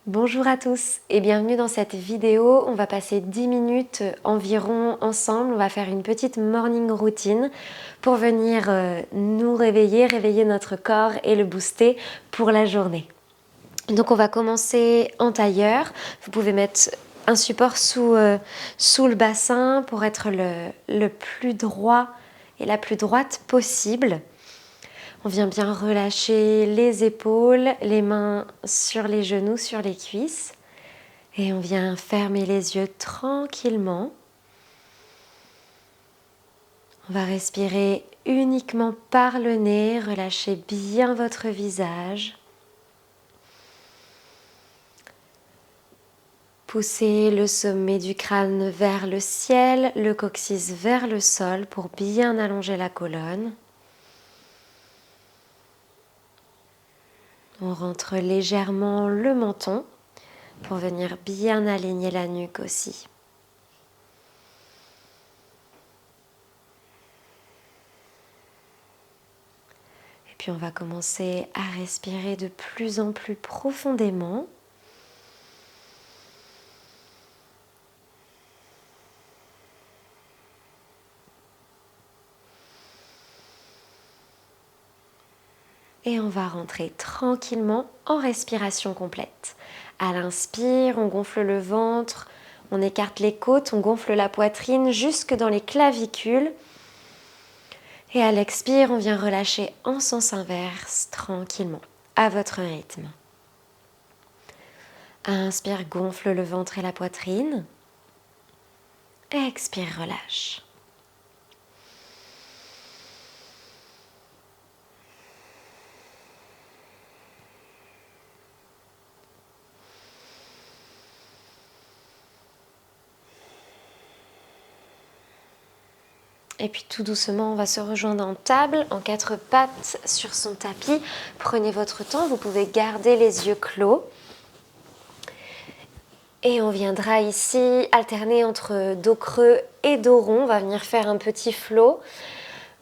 Bonjour à tous et bienvenue dans cette vidéo. On va passer 10 minutes environ ensemble. On va faire une petite morning routine pour venir nous réveiller notre corps et le booster pour la journée. Donc on va commencer en tailleur. Vous pouvez mettre un support sous le bassin pour être le plus droit et la plus droite possible. On vient bien relâcher les épaules, les mains sur les genoux, sur les cuisses. Et on vient fermer les yeux tranquillement. On va respirer uniquement par le nez, relâchez bien votre visage. Poussez le sommet du crâne vers le ciel, le coccyx vers le sol pour bien allonger la colonne. On rentre légèrement le menton pour venir bien aligner la nuque aussi. Et puis on va commencer à respirer de plus en plus profondément. Et on va rentrer tranquillement en respiration complète. À l'inspire, on gonfle le ventre, on écarte les côtes, on gonfle la poitrine jusque dans les clavicules. Et à l'expire, on vient relâcher en sens inverse, tranquillement, à votre rythme. Inspire, gonfle le ventre et la poitrine. Expire, relâche. Et puis tout doucement, on va se rejoindre en table, en 4 pattes sur son tapis. Prenez votre temps, vous pouvez garder les yeux clos. Et on viendra ici alterner entre dos creux et dos rond. On va venir faire un petit flow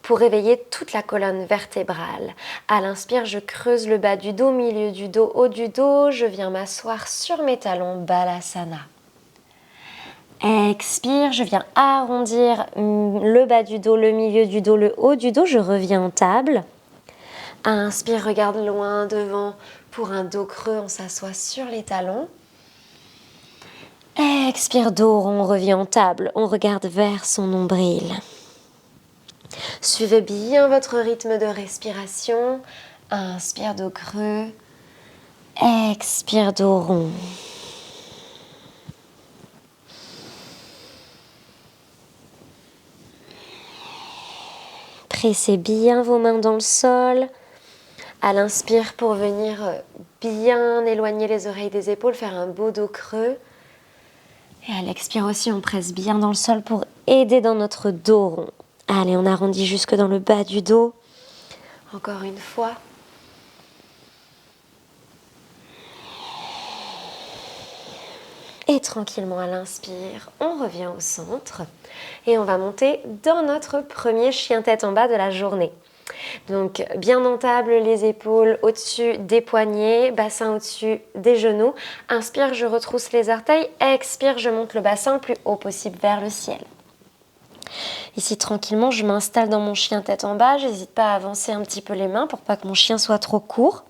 pour réveiller toute la colonne vertébrale. À l'inspire, je creuse le bas du dos, milieu du dos, haut du dos. Je viens m'asseoir sur mes talons, Balasana. Expire, je viens arrondir le bas du dos, le milieu du dos, le haut du dos. Je reviens en table. Inspire, regarde loin devant pour un dos creux. On s'assoit sur les talons. Expire, dos rond, on revient en table. On regarde vers son nombril. Suivez bien votre rythme de respiration. Inspire, dos creux. Expire, dos rond. Pressez bien vos mains dans le sol. À l'inspire pour venir bien éloigner les oreilles des épaules, faire un beau dos creux. Et à l'expire aussi, on presse bien dans le sol pour aider dans notre dos rond. Allez, on arrondit jusque dans le bas du dos. Encore une fois. Et tranquillement à l'inspire, on revient au centre. Et on va monter dans notre premier chien tête en bas de la journée. Donc bien en table, les épaules au-dessus des poignets, bassin au-dessus des genoux. Inspire, je retrousse les orteils. Expire, je monte le bassin le plus haut possible vers le ciel. Ici tranquillement, je m'installe dans mon chien tête en bas. J'hésite pas à avancer un petit peu les mains pour pas que mon chien soit trop court.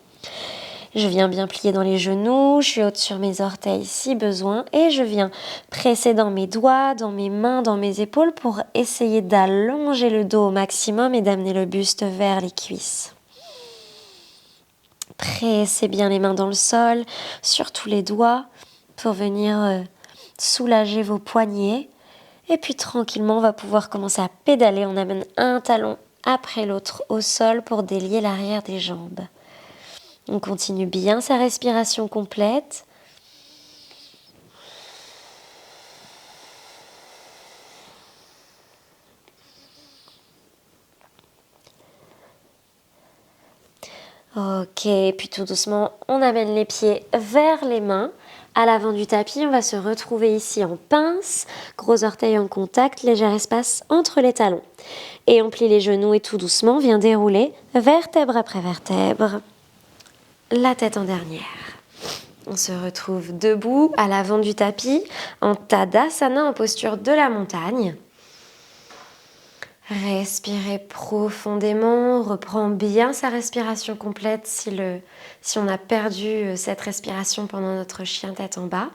Je viens bien plier dans les genoux, je suis haute sur mes orteils si besoin et je viens presser dans mes doigts, dans mes mains, dans mes épaules pour essayer d'allonger le dos au maximum et d'amener le buste vers les cuisses. Pressez bien les mains dans le sol, surtout les doigts, pour venir soulager vos poignets. Et puis tranquillement, on va pouvoir commencer à pédaler. On amène un talon après l'autre au sol pour délier l'arrière des jambes. On continue bien sa respiration complète. Ok, puis tout doucement, on amène les pieds vers les mains. À l'avant du tapis, on va se retrouver ici en pince, gros orteils en contact, léger espace entre les talons. Et on plie les genoux et tout doucement, on vient dérouler vertèbre après vertèbre. La tête en dernière. On se retrouve debout à l'avant du tapis, en Tadasana, en posture de la montagne. Respirez profondément, on reprend bien sa respiration complète si on a perdu cette respiration pendant notre chien tête en bas.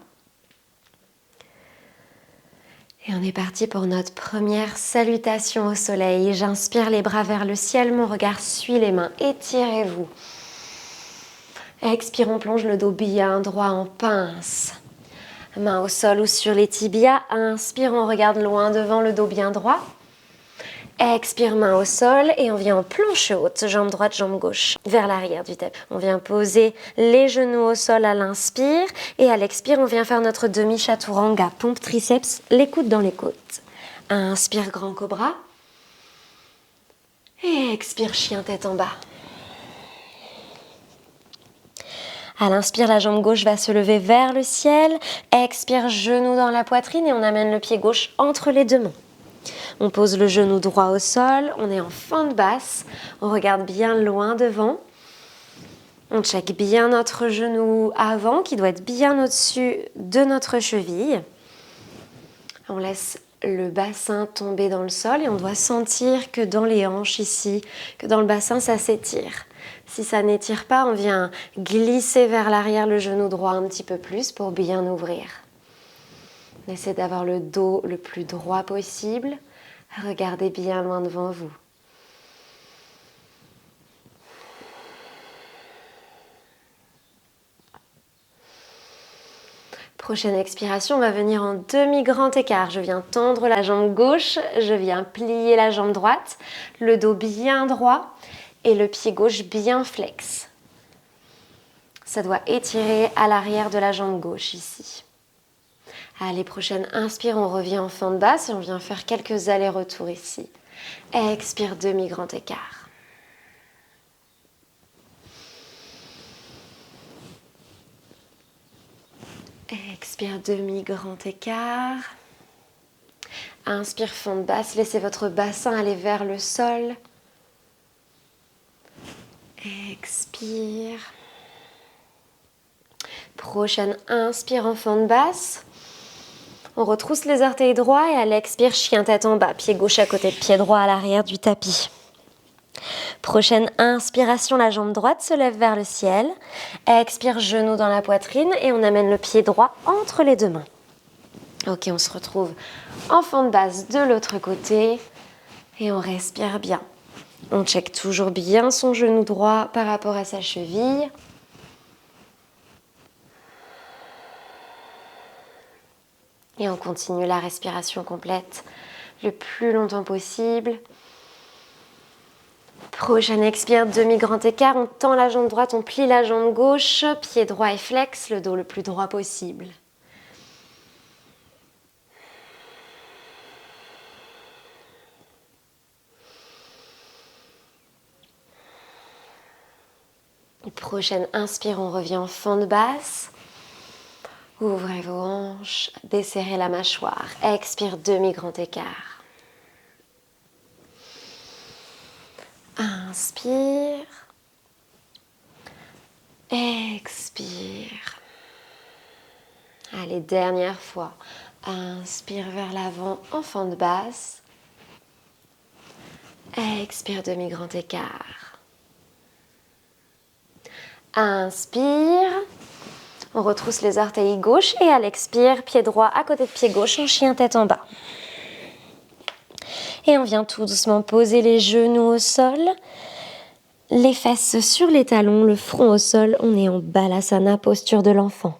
Et on est parti pour notre première salutation au soleil. J'inspire les bras vers le ciel, mon regard suit les mains. Étirez-vous. Expire, on plonge le dos bien droit en pince. Main au sol ou sur les tibias. Inspire, on regarde loin devant, le dos bien droit. Expire, main au sol et on vient en planche haute, jambe droite, jambe gauche, vers l'arrière du tapis. On vient poser les genoux au sol à l'inspire et à l'expire, on vient faire notre demi-chaturanga, pompe triceps, les coudes dans les côtes. Inspire, grand cobra. Et expire, chien tête en bas. À l'inspire, la jambe gauche va se lever vers le ciel. Expire, genou dans la poitrine et on amène le pied gauche entre les deux mains. On pose le genou droit au sol, on est en fente basse, on regarde bien loin devant. On check bien notre genou avant qui doit être bien au-dessus de notre cheville. On laisse le bassin tomber dans le sol et on doit sentir que dans les hanches ici, que dans le bassin ça s'étire. Si ça n'étire pas, on vient glisser vers l'arrière le genou droit un petit peu plus pour bien ouvrir. On essaie d'avoir le dos le plus droit possible. Regardez bien loin devant vous. Prochaine expiration, on va venir en demi-grand écart. Je viens tendre la jambe gauche, je viens plier la jambe droite, le dos bien droit et le pied gauche bien flex. Ça doit étirer à l'arrière de la jambe gauche ici. Allez, prochaine inspire, on revient en fente basse et on vient faire quelques allers-retours ici. Expire, demi-grand écart. Expire, demi-grand écart. Inspire, fente basse, laissez votre bassin aller vers le sol. Expire. Prochaine inspire en fente basse. On retrousse les orteils droits et à l'expire, chien tête en bas, pied gauche à côté de pied droit à l'arrière du tapis. Prochaine inspiration, la jambe droite se lève vers le ciel. Expire, genou dans la poitrine et on amène le pied droit entre les deux mains. Ok, on se retrouve en fente basse de l'autre côté et on respire bien. On check toujours bien son genou droit par rapport à sa cheville. Et on continue la respiration complète le plus longtemps possible. Prochaine expire, demi-grand écart. On tend la jambe droite, on plie la jambe gauche. Pied droit et flex, le dos le plus droit possible. Prochaine inspire, on revient en fente basse. Ouvrez vos hanches, desserrez la mâchoire. Expire, demi-grand écart. Inspire. Expire. Allez, dernière fois. Inspire vers l'avant en fente basse. Expire, demi-grand écart. Inspire. On retrousse les orteils gauche et à l'expire, pied droit à côté de pied gauche en chien tête en bas. Et on vient tout doucement poser les genoux au sol, les fesses sur les talons, le front au sol. On est en Balasana, posture de l'enfant.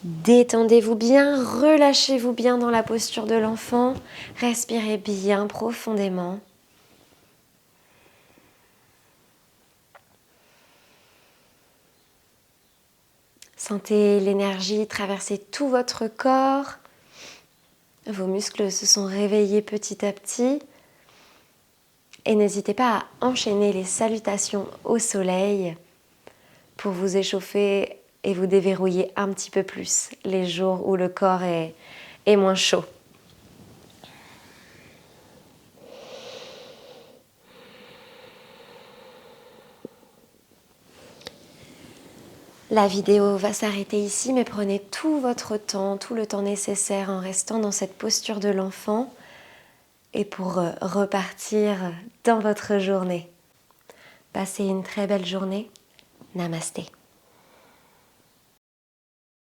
Détendez-vous bien, relâchez-vous bien dans la posture de l'enfant. Respirez bien profondément. Sentez l'énergie traverser tout votre corps. Vos muscles se sont réveillés petit à petit. Et n'hésitez pas à enchaîner les salutations au soleil pour vous échauffer et vous déverrouiller un petit peu plus les jours où le corps est moins chaud. La vidéo va s'arrêter ici, mais prenez tout votre temps, tout le temps nécessaire en restant dans cette posture de l'enfant et pour repartir dans votre journée. Passez une très belle journée. Namasté.